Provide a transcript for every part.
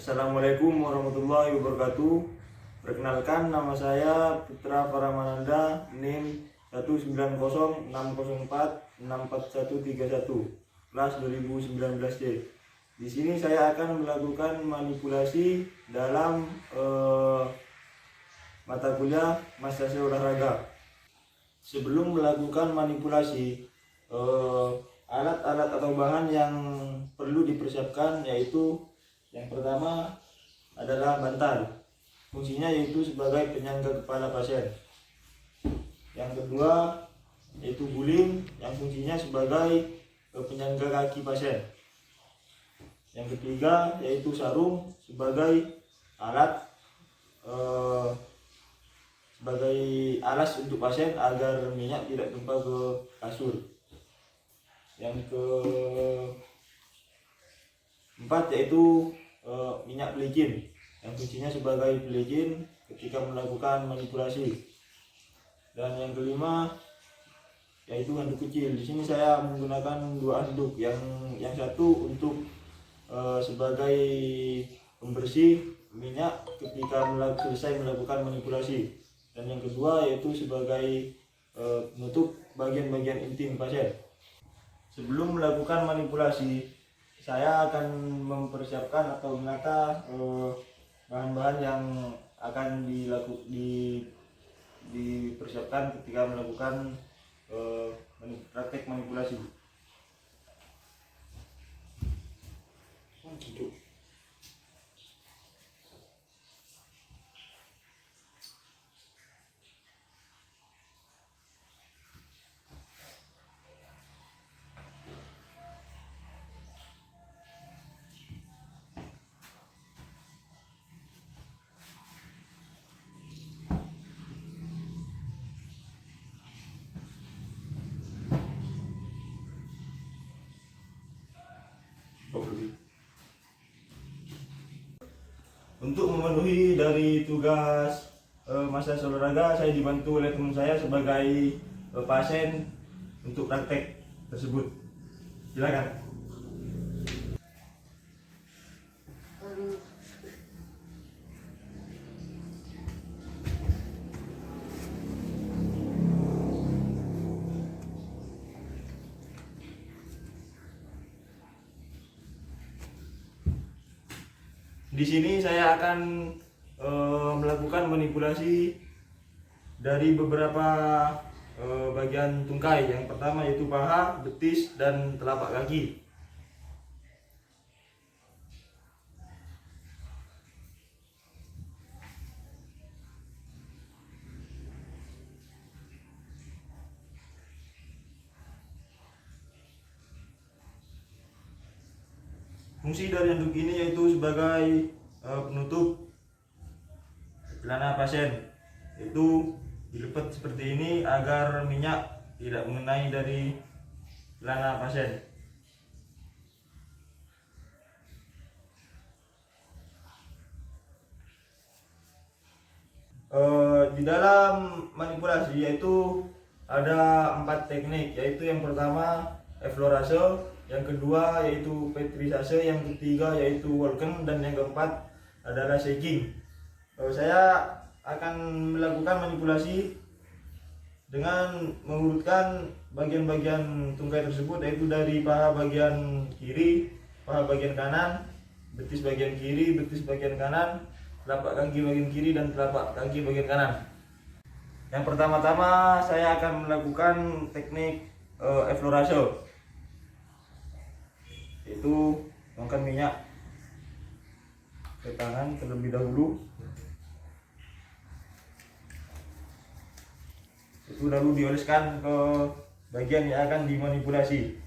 Assalamualaikum warahmatullahi wabarakatuh. Perkenalkan, nama saya Putra Paramananda, NIM 19060464131, kelas 2019D. Di sini saya akan melakukan manipulasi dalam mata kuliah Massase Olahraga. Sebelum melakukan manipulasi, alat-alat atau bahan yang perlu dipersiapkan yaitu yang pertama adalah bantal. Fungsinya yaitu sebagai penyangga kepala pasien. Yang kedua yaitu guling, yang fungsinya sebagai penyangga kaki pasien. Yang ketiga yaitu sarung sebagai alat sebagai alas untuk pasien agar minyak tidak tumpah ke kasur. Yang keempat yaitu minyak pelicin, yang fungsinya sebagai pelicin ketika melakukan manipulasi. Dan yang kelima yaitu handuk kecil. Di sini saya menggunakan dua handuk, yang satu untuk sebagai pembersih minyak ketika selesai melakukan manipulasi, dan yang kedua yaitu sebagai penutup bagian-bagian intim pasien. Sebelum melakukan manipulasi, saya akan mempersiapkan atau menata bahan-bahan yang akan dipersiapkan ketika melakukan praktek manipulasi. Untuk memenuhi dari tugas Massase Olahraga, saya dibantu oleh teman saya sebagai pasien untuk praktek tersebut. Silakan. Di sini saya akan melakukan manipulasi dari beberapa bagian tungkai. Yang pertama yaitu paha, betis, dan telapak kaki. Fungsi dari handuk ini yaitu sebagai penutup celana pasien. Itu dilipat seperti ini agar minyak tidak mengenai dari celana pasien. Di dalam manipulasi yaitu ada 4 teknik, yaitu yang pertama effleurage, yang kedua yaitu pétrissage, yang ketiga yaitu Walken, dan yang keempat adalah shaking. Saya akan melakukan manipulasi dengan mengurutkan bagian-bagian tungkai tersebut, yaitu dari paha bagian kiri, paha bagian kanan, betis bagian kiri, betis bagian kanan, telapak kaki bagian kiri, dan telapak kaki bagian kanan. Yang pertama-tama saya akan melakukan teknik effleurage, yaitu tuangkan minyak ke tangan terlebih dahulu, itu lalu dioleskan ke bagian yang akan dimanipulasi.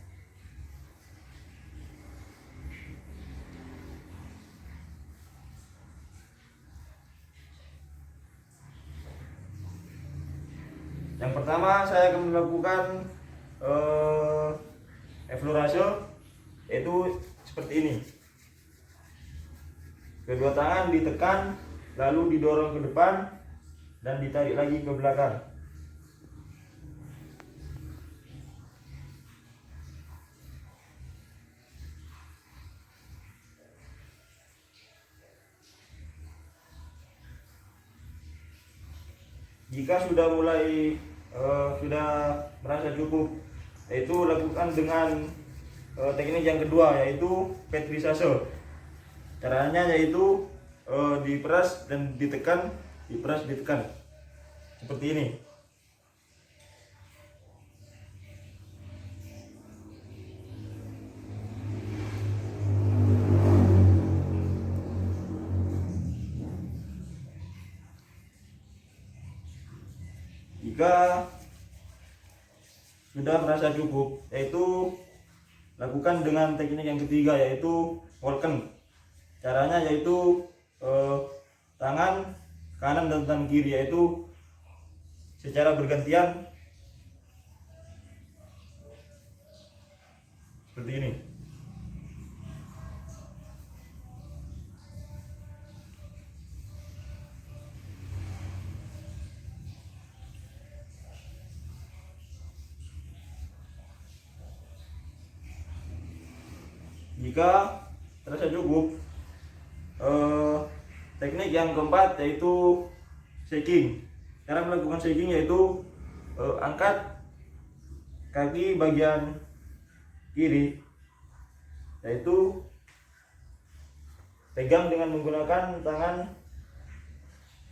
Yang pertama saya akan melakukan effleurage, yaitu seperti ini. Kedua tangan ditekan, lalu didorong ke depan dan ditarik lagi ke belakang. Jika sudah mulai sudah merasa cukup, yaitu lakukan dengan teknik yang kedua, yaitu petrisase. Caranya yaitu diperas dan ditekan, diperas ditekan seperti ini. Jika sudah merasa cukup, yaitu lakukan dengan teknik yang ketiga, yaitu walken. Caranya yaitu tangan kanan dan tangan kiri, yaitu secara bergantian seperti ini. Jika terasa cukup, teknik yang keempat yaitu shaking. Cara melakukan shaking yaitu angkat kaki bagian kiri, yaitu pegang dengan menggunakan tangan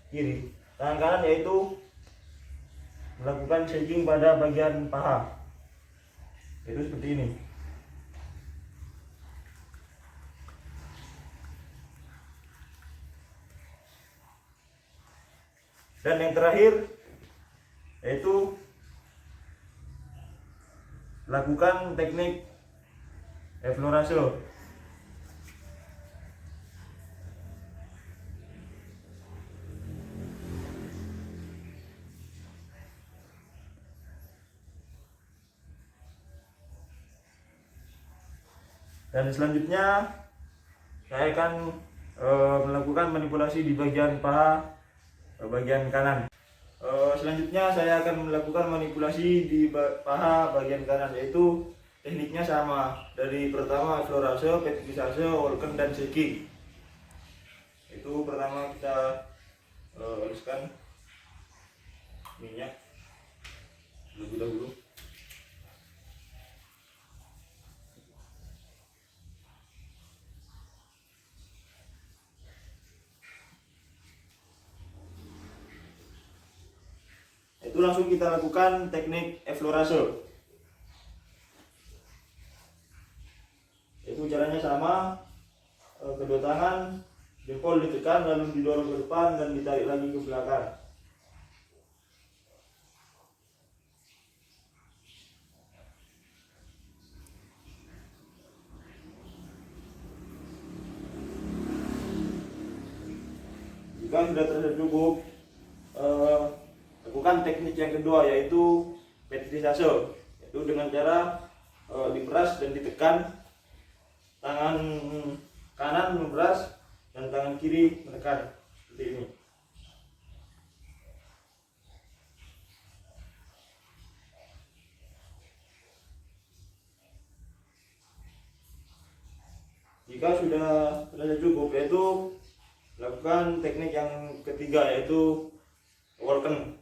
kiri. Tangan kanan yaitu melakukan shaking pada bagian paha, itu seperti ini. Dan yang terakhir yaitu lakukan teknik eflorase. Dan selanjutnya saya akan melakukan manipulasi di bagian paha bagian kanan. Selanjutnya saya akan melakukan manipulasi di paha bagian kanan, yaitu tekniknya sama dari pertama eflorase, petrisase, walken, dan shaking. Itu pertama kita haluskan minyak terlebih dahulu. Itu langsung kita lakukan teknik eflorase. Itu caranya sama, kedua tangan jempol ditekan lalu didorong ke depan dan ditarik lagi ke belakang. Jika sudah terasa cukup, lakukan teknik yang kedua, yaitu petrisase, yaitu dengan cara diperas dan ditekan, tangan kanan memeras dan tangan kiri menekan seperti ini. Jika sudah terasa cukup, yaitu lakukan teknik yang ketiga, yaitu walken.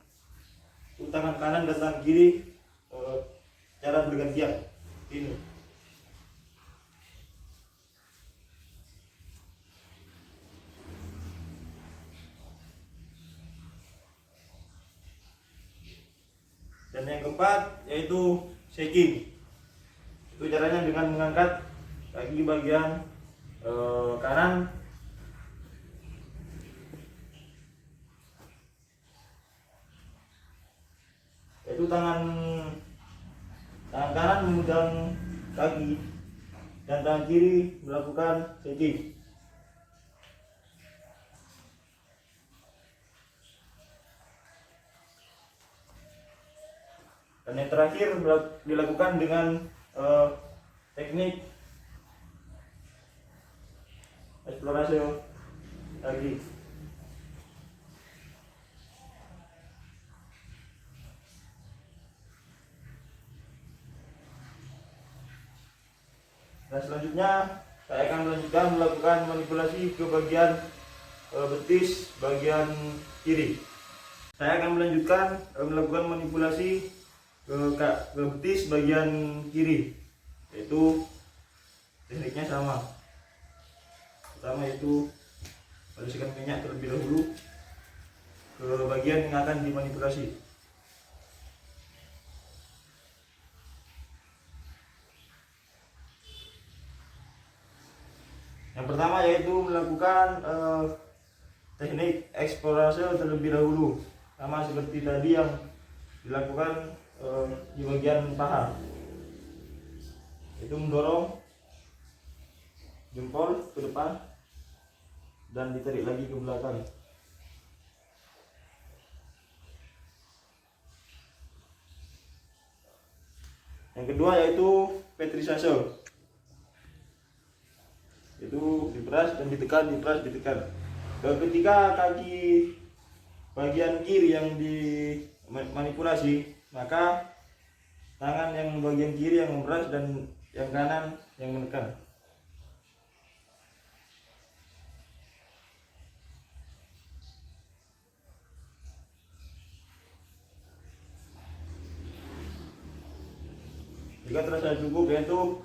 Tangan kanan dan tangan kiri cara bergantian ini. Dan yang keempat yaitu shaking. Itu caranya dengan mengangkat kaki bagian kanan itu tangan kanan memegang kaki dan tangan kiri melakukan shaking. Dan yang terakhir dilakukan dengan teknik eksplorasi lagi. Nah, selanjutnya saya akan melanjutkan melakukan manipulasi ke bagian betis bagian kiri. saya akan melanjutkan melakukan manipulasi ke betis bagian kiri, yaitu tekniknya sama. Pertama itu oleskan minyak terlebih dahulu ke bagian yang akan dimanipulasi. Yang pertama yaitu melakukan teknik eksplorasi terlebih dahulu, sama seperti tadi yang dilakukan di bagian paha, itu mendorong jempol ke depan dan ditarik lagi ke belakang. Yang kedua yaitu petrisase, itu diperas dan ditekan, diperas, ditekan. Ketika kaki bagian kiri yang dimanipulasi, maka tangan yang bagian kiri yang memeras dan yang kanan yang menekan. Jika terasa cukup, yaitu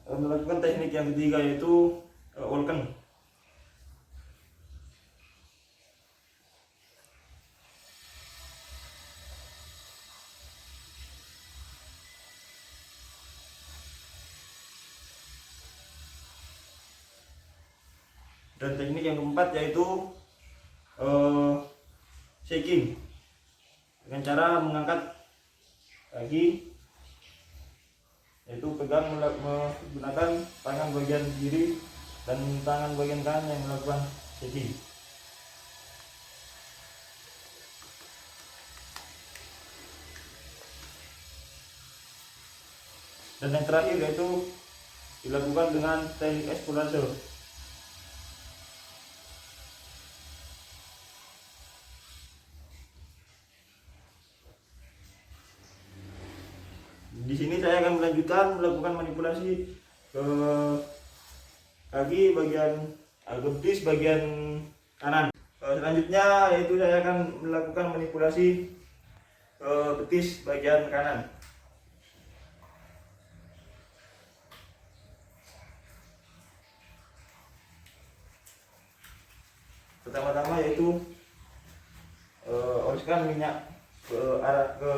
melakukan teknik yang ketiga yaitu walken. Dan teknik yang keempat yaitu shaking, dengan cara mengangkat kaki, yaitu pegang menggunakan tangan bagian kiri dan tangan bagian kanan yang melakukan shaking. Dan yang terakhir yaitu dilakukan dengan teknik eksplorasi. Di sini saya akan melanjutkan melakukan manipulasi ke kaki bagian betis bagian kanan. Selanjutnya yaitu saya akan melakukan manipulasi ke betis bagian kanan. Pertama-tama yaitu oleskan minyak ke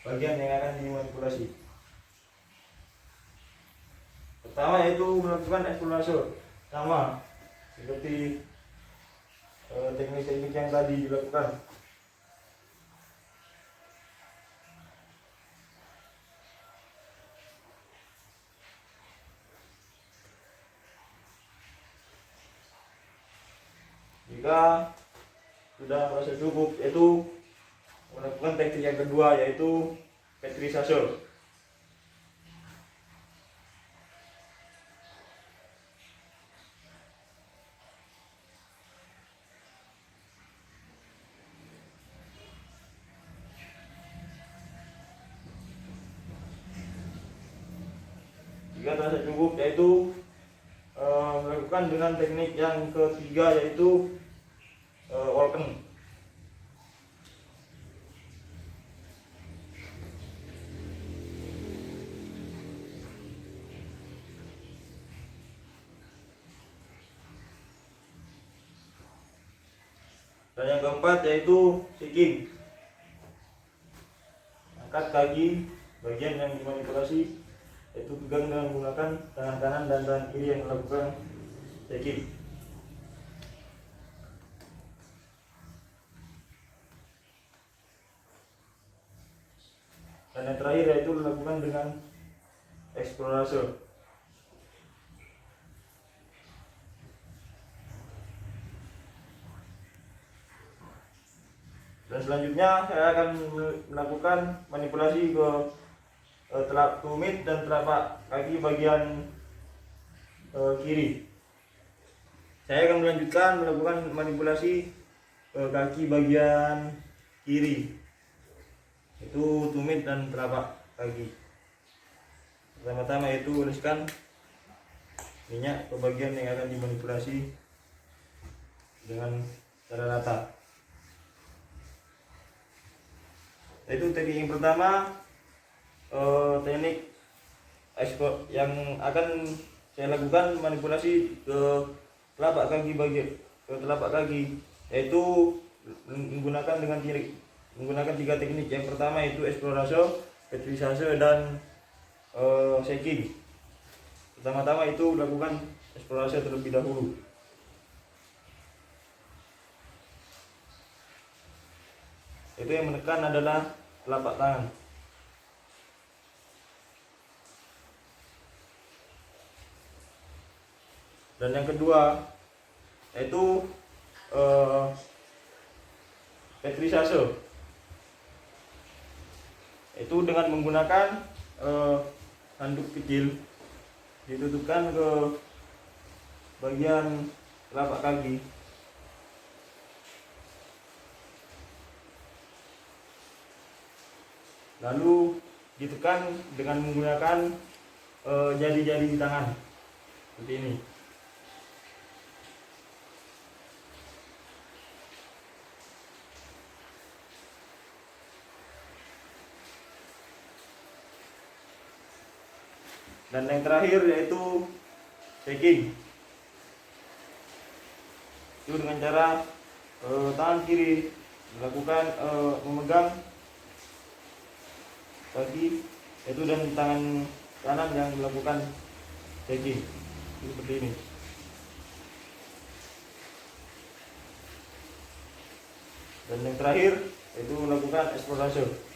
bagian yang akan dimanipulasi. Pertama yaitu melakukan eksplorasi, sama seperti teknik-teknik yang tadi dilakukan. Jika sudah merasa cukup, yaitu melakukan teknik yang kedua yaitu petrisase. Jika terasa cukup, yaitu melakukan dengan teknik yang ketiga yaitu walken. Dan yang keempat yaitu shaking. Angkat kaki bagian yang dimanipulasi, yaitu pegang dengan menggunakan tangan kanan dan tangan kiri yang melakukan shaking. Dan yang terakhir yaitu dilakukan dengan eksplorasi. Dan selanjutnya saya akan melakukan manipulasi ke tumit dan telapak kaki bagian kiri. Saya akan melanjutkan melakukan manipulasi kaki bagian kiri, itu tumit dan telapak kaki. Pertama-tama itu oleskan minyak ke bagian yang akan dimanipulasi dengan cara rata. Yaitu teknik yang pertama, teknik ekspor yang akan saya lakukan manipulasi ke telapak kaki yaitu menggunakan tiga teknik. Yang pertama itu eksplorasi, petrisase, dan shaking. Pertama-tama itu lakukan eksplorasi terlebih dahulu. Itu yang menekan adalah telapak tangan. Dan yang kedua yaitu petrisase. Itu dengan menggunakan handuk kecil ditutupkan ke bagian telapak kaki. Lalu ditekan dengan menggunakan jari-jari di tangan seperti ini. Dan yang terakhir yaitu shaking. Itu dengan cara tangan kiri melakukan memegang kaki, itu dan tangan kanan yang melakukan shaking. Seperti ini. Dan yang terakhir yaitu melakukan eksplorasi.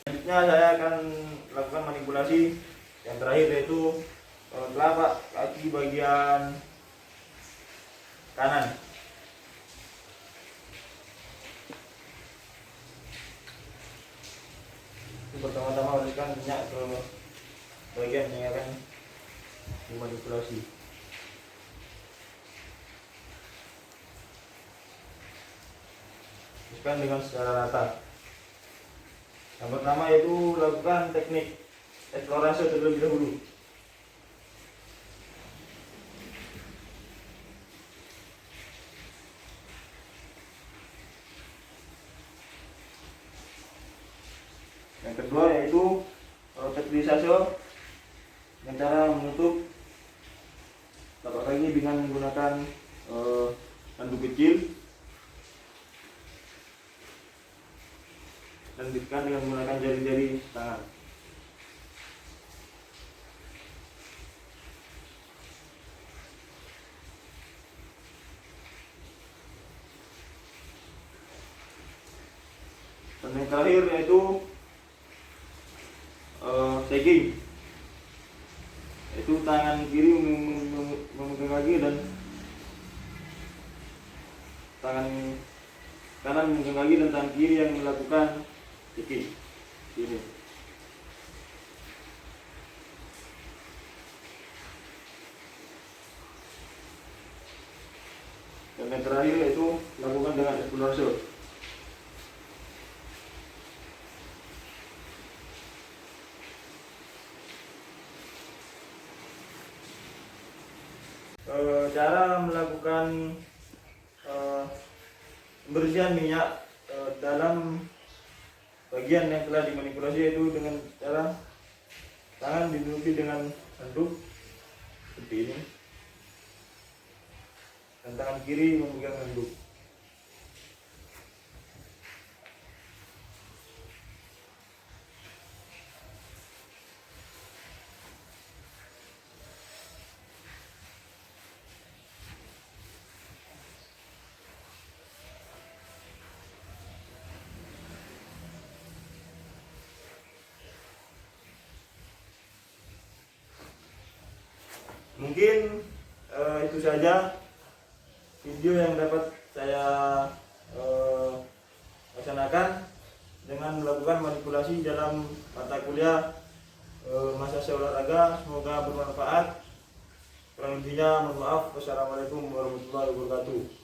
Selanjutnya saya akan lakukan manipulasi yang terakhir yaitu telapak kaki bagian kanan. Pertama-tama oleskan minyak ke bagian yang akan dimanipulasi. Oleskan dengan secara rata. Yang pertama yaitu lakukan teknik eksplorasi terlebih dahulu. Yang kedua yaitu petrisase dengan cara menutup telapak kaki dengan menggunakan handuk kecil dan ditekan dengan menggunakan jari-jari tangan. Dan yang terakhir yaitu shaking, yaitu tangan kiri memegang kaki dan tangan kanan memegang kaki dan tangan kiri yang melakukan shaking. Ini. Dan yang terakhir yaitu lakukan dengan eksplorasi. Cara melakukan pembersihan minyak dalam bagian yang telah dimanipulasi yaitu dengan cara tangan ditutupi dengan handuk seperti ini dan tangan kiri memegang handuk. Mungkin itu saja video yang dapat saya laksanakan dengan melakukan manipulasi dalam mata kuliah masa olahraga. Semoga bermanfaat. Kurang lebihnya mohon maaf. Wassalamualaikum warahmatullahi wabarakatuh.